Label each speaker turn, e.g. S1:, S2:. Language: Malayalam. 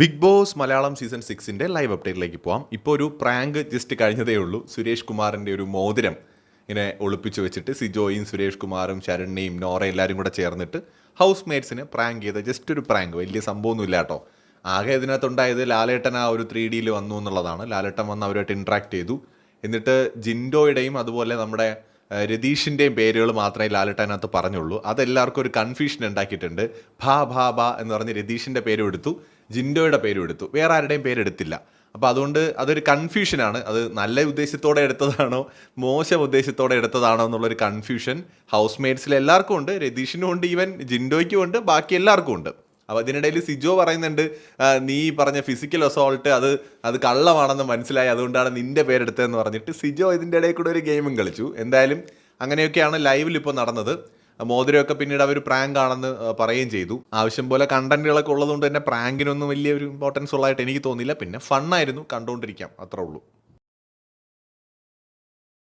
S1: ബിഗ് ബോസ് മലയാളം സീസൺ 6ന്റെ ലൈവ് അപ്ഡേറ്റിലേക്ക് പോവാം. ഇപ്പോൾ ഒരു പ്രാങ്ക് ജസ്റ്റ് കഴിഞ്ഞതേ ഉള്ളൂ. സുരേഷ് കുമാറിൻ്റെ ഒരു മോതിരം ഇങ്ങനെ ഒളിപ്പിച്ച് വെച്ചിട്ട് സിജോയും സുരേഷ് കുമാറും ശരണ്യയും നോറ എല്ലാവരും കൂടെ ചേർന്നിട്ട് ഹൗസ് മേറ്റ്സിനെ പ്രാങ്ക് ചെയ്ത ജസ്റ്റ് ഒരു പ്രാങ്ക്, വലിയ സംഭവമൊന്നും ഇല്ല കേട്ടോ. ആകെ ഇതിനകത്തുണ്ടായത് ലാലേട്ടൻ ആ ഒരു 3Dയിൽ വന്നു എന്നുള്ളതാണ്. ലാലേട്ടൻ വന്ന് അവരുമായിട്ട് ഇൻട്രാക്ട് ചെയ്തു. എന്നിട്ട് ജിൻഡോയുടെയും അതുപോലെ നമ്മുടെ രതീഷിൻ്റെയും പേരുകൾ മാത്രമേ ലാലേട്ടനകത്ത് പറഞ്ഞുള്ളൂ. അതെല്ലാവർക്കും ഒരു കൺഫ്യൂഷൻ ഉണ്ടാക്കിയിട്ടുണ്ട്. ഭാ ഭാ ഭാ എന്ന് പറഞ്ഞ് രതീഷിൻ്റെ പേരും എടുത്തു, ജിൻഡോയുടെ പേരും എടുത്തു, വേറെ ആരുടെയും പേരെടുത്തില്ല. അപ്പോൾ അതുകൊണ്ട് അതൊരു കൺഫ്യൂഷനാണ്. അത് നല്ല ഉദ്ദേശത്തോടെ എടുത്തതാണോ മോശം ഉദ്ദേശത്തോടെ എടുത്തതാണോ എന്നുള്ളൊരു കൺഫ്യൂഷൻ ഹൗസ് മേറ്റ്സിൽ എല്ലാവർക്കും ഉണ്ട്. രതീഷിനും ഉണ്ട്, ഈവൻ ജിൻഡോയ്ക്കും ഉണ്ട്, ബാക്കി എല്ലാവർക്കും ഉണ്ട്. അപ്പോൾ അതിനിടയിൽ സിജോ പറയുന്നുണ്ട്, നീ പറഞ്ഞ ഫിസിക്കൽ അസോൾട്ട് അത് കള്ളമാണെന്ന് മനസ്സിലായി, അതുകൊണ്ടാണ് നിൻ്റെ പേരെടുത്തതെന്ന് പറഞ്ഞിട്ട് സിജോ ഇതിൻ്റെ ഇടയിൽ കൂടെ ഒരു ഗെയിമും കളിച്ചു. എന്തായാലും അങ്ങനെയൊക്കെയാണ് ലൈവിൽ ഇപ്പോൾ നടന്നത്. മോതിരമൊക്കെ പിന്നീട് അവർ പ്രാങ്ക് ആണെന്ന് പറയുകയും ചെയ്തു. ആവശ്യം പോലെ കണ്ടന്റുകളൊക്കെ ഉള്ളതുകൊണ്ട് തന്നെ പ്രാങ്കിനൊന്നും വലിയൊരു ഇമ്പോർട്ടൻസ് ഉള്ളതായിട്ട് എനിക്ക് തോന്നിയില്ല. പിന്നെ ഫണ്ണായിരുന്നു, കണ്ടുകൊണ്ടിരിക്കാം, അത്രേ ഉള്ളൂ.